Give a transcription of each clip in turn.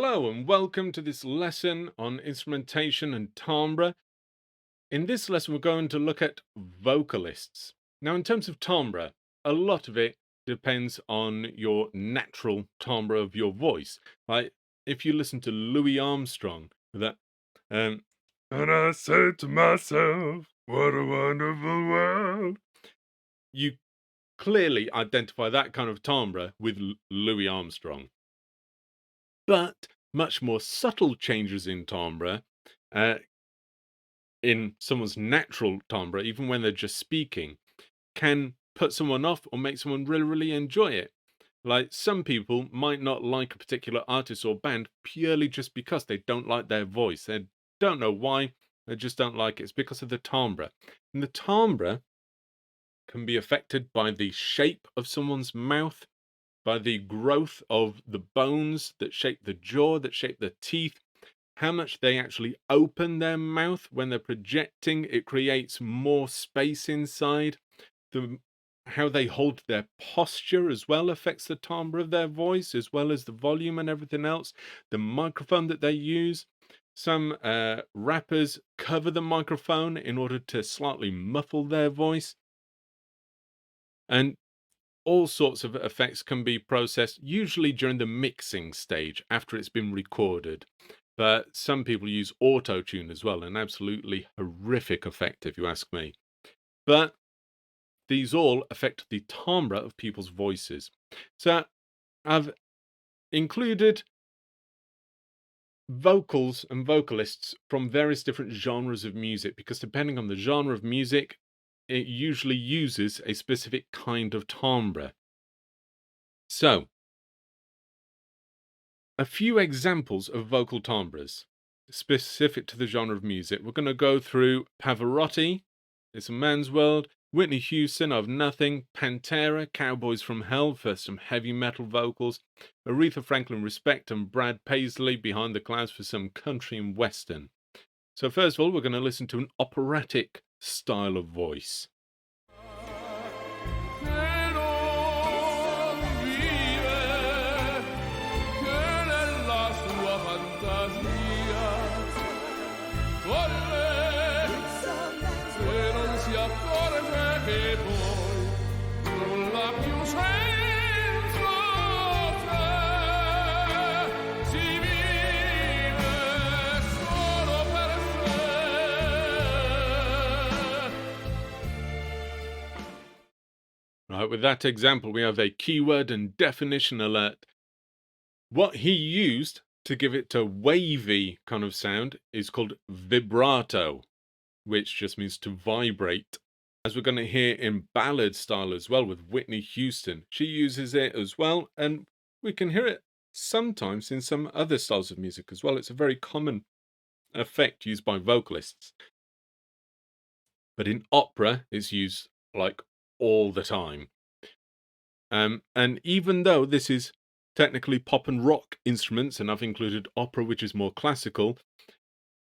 Hello and welcome to this lesson on instrumentation and timbre. In this lesson, we're going to look at vocalists. Now, in terms of timbre, a lot of it depends on your natural timbre of your voice. Like if you listen to Louis Armstrong, that um, and I said to myself, what a wonderful world. You clearly identify that kind of timbre with Louis Armstrong. But much more subtle changes in timbre, uh, in someone's natural timbre, even when they're just speaking, can put someone off or make someone really, really enjoy it. Like some people might not like a particular artist or band purely just because they don't like their voice. They don't know why, they just don't like it. It's because of the timbre. And the timbre can be affected by the shape of someone's mouth, by the growth of the bones that shape the jaw, that shape the teeth, how much they actually open their mouth when they're projecting. It creates more space inside. How they hold their posture as well affects the timbre of their voice, as well as the volume and everything else. The microphone that they use. Some rappers cover the microphone in order to slightly muffle their voice. And all sorts of effects can be processed, usually during the mixing stage after it's been recorded. But some people use auto-tune as well, an absolutely horrific effect if you ask me. But these all affect the timbre of people's voices. So I've included vocals and vocalists from various different genres of music because depending on the genre of music, it usually uses a specific kind of timbre. So, a few examples of vocal timbres specific to the genre of music. We're going to go through Pavarotti, It's a Man's World, Whitney Houston, I've Nothing, Pantera, Cowboys from Hell for some heavy metal vocals, Aretha Franklin, Respect, and Brad Paisley, Behind the Clouds for some country and western. So first of all, we're going to listen to an operatic style of voice. Right, with that example, we have a keyword and definition alert. What he used to give it a wavy kind of sound is called vibrato, which just means to vibrate. As we're going to hear in ballad style as well with Whitney Houston, she uses it as well, and we can hear it sometimes in some other styles of music as well. It's a very common effect used by vocalists. But in opera, it's used like all the time. And even though this is technically pop and rock instruments, and I've included opera, which is more classical,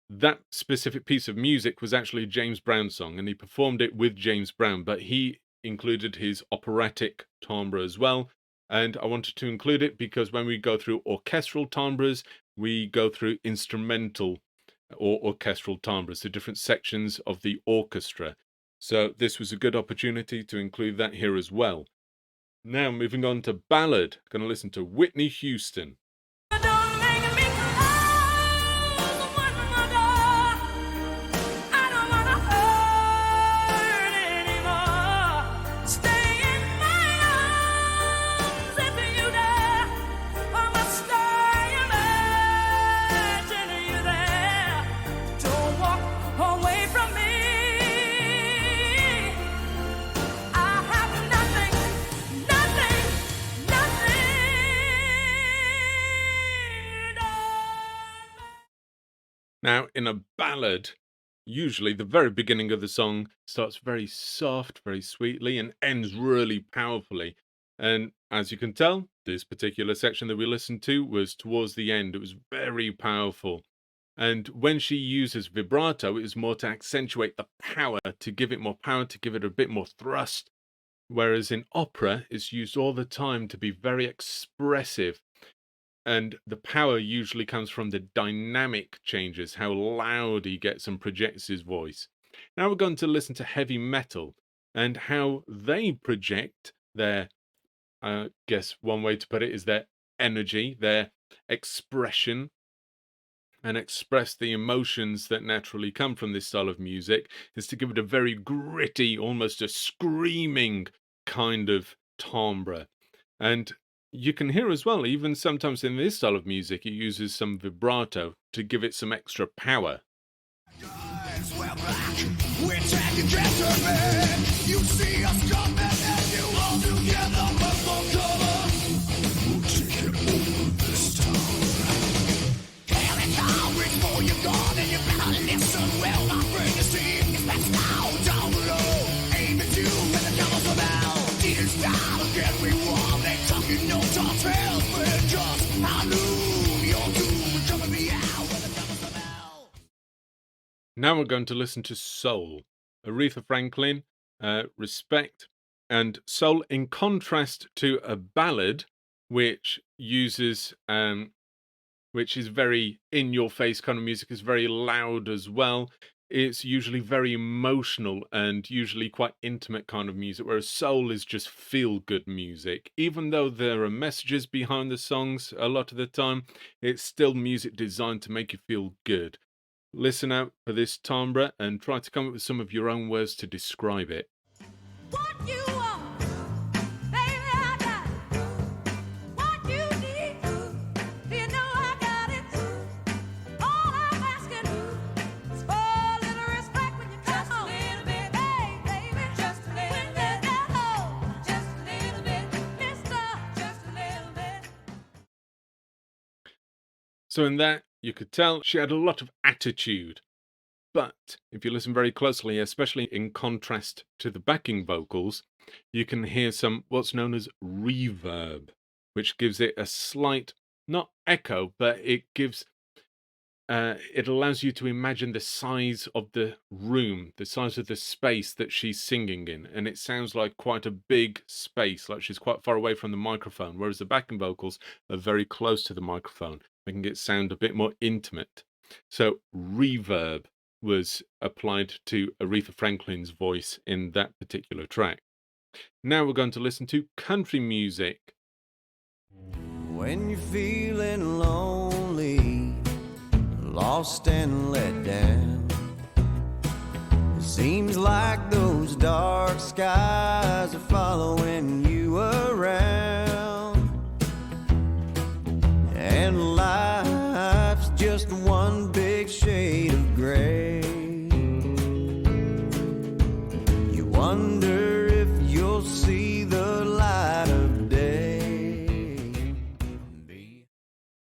that specific piece of music was actually a James Brown song, and he performed it with James Brown, but he included his operatic timbre as well. And I wanted to include it because when we go through orchestral timbres, we go through instrumental or orchestral timbres, the different sections of the orchestra. So this was a good opportunity to include that here as well. Now moving on to ballad, going to listen to Whitney Houston. Now, in a ballad, usually the very beginning of the song starts very soft, very sweetly, and ends really powerfully. And as you can tell, this particular section that we listened to was towards the end. It was very powerful. And when she uses vibrato, it is more to accentuate the power, to give it more power, to give it a bit more thrust. Whereas in opera, it's used all the time to be very expressive. And the power usually comes from the dynamic changes, how loud he gets and projects his voice. Now we're going to listen to heavy metal and how they project their, I guess one way to put it is their energy, their expression, and express the emotions that naturally come from this style of music, is to give it a very gritty, almost a screaming kind of timbre. And you can hear as well, even sometimes in this style of music, it uses some vibrato to give it some extra power. Guys, we're back. We're taking dress man. You see us coming and you all together purple cover. We'll take it over this time. Here it comes, reach for your gun and you better listen well. I'm ready to see it's best now, down below. Aim at you and the devil's about. Didn't stop again, we won. They talking no talk trails, but just I knew you're too jumping me out when the devil's about. Now we're going to listen to Soul, Aretha Franklin, Respect, and Soul in contrast to a ballad, which uses, which is very in your face kind of music, is very loud as well. It's usually very emotional and usually quite intimate kind of music, whereas Soul is just feel good music. Even though there are messages behind the songs a lot of the time, it's still music designed to make you feel good. Listen out for this timbre and try to come up with some of your own words to describe it. What you want, baby, I got it. What you need, you know I got it. All I'm asking is for a little respect when you come home. Just a little bit, hey, baby, just a little bit. Just a little bit, mister, just a little bit. So in that, you could tell she had a lot of attitude. But if you listen very closely, especially in contrast to the backing vocals, you can hear some what's known as reverb, which gives it a slight, not echo, but it gives, it allows you to imagine the size of the room, the size of the space that she's singing in. And it sounds like quite a big space, like she's quite far away from the microphone, whereas the backing vocals are very close to the microphone, making it sound a bit more intimate. So reverb was applied to Aretha Franklin's voice in that particular track. Now we're going to listen to country music. When you're feeling lonely, lost and let down, it seems like those dark skies are following you around, and life's just one big shade of gray. You wonder if you'll see the light of day.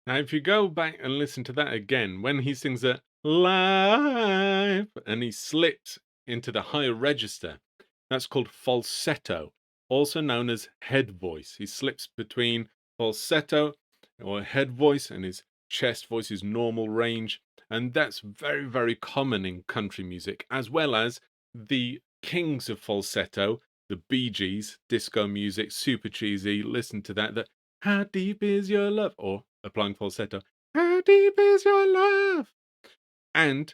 Now, if you go back and listen to that again, when he sings a life and he slips into the higher register, that's called falsetto, also known as head voice. He slips between falsetto or head voice and his chest voice, his normal range. And that's very, very common in country music, as well as the kings of falsetto, the Bee Gees, disco music, super cheesy. Listen to that. That how deep is your love? Or applying falsetto, how deep is your love? And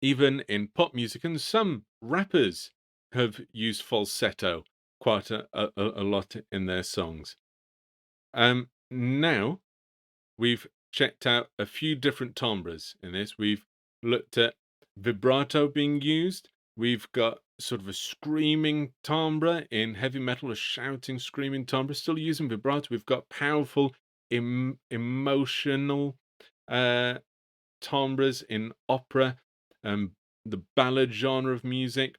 even in pop music, and some rappers have used falsetto quite a lot in their songs. Now we've checked out a few different timbres in this. We've looked at vibrato being used. We've got sort of a screaming timbre in heavy metal, a shouting, screaming timbre, still using vibrato. We've got powerful, emotional timbres in opera, the ballad genre of music.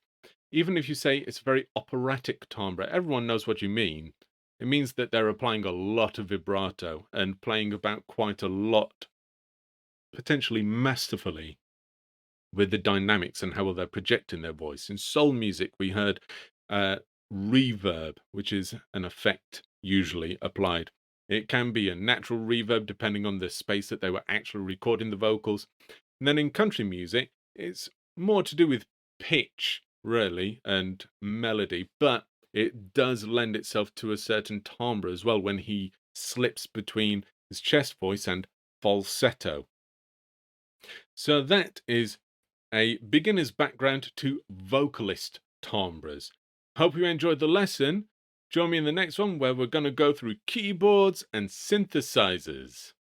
Even if you say it's a very operatic timbre, everyone knows what you mean. It means that they're applying a lot of vibrato and playing about quite a lot, potentially masterfully, with the dynamics and how well they're projecting their voice. In soul music, we heard reverb, which is an effect usually applied. It can be a natural reverb depending on the space that they were actually recording the vocals. And then in country music, it's more to do with pitch, really, and melody, but it does lend itself to a certain timbre as well when he slips between There's chest voice and falsetto. So that is a beginner's background to vocalist timbres. Hope you enjoyed the lesson. Join me in the next one where we're going to go through keyboards and synthesizers.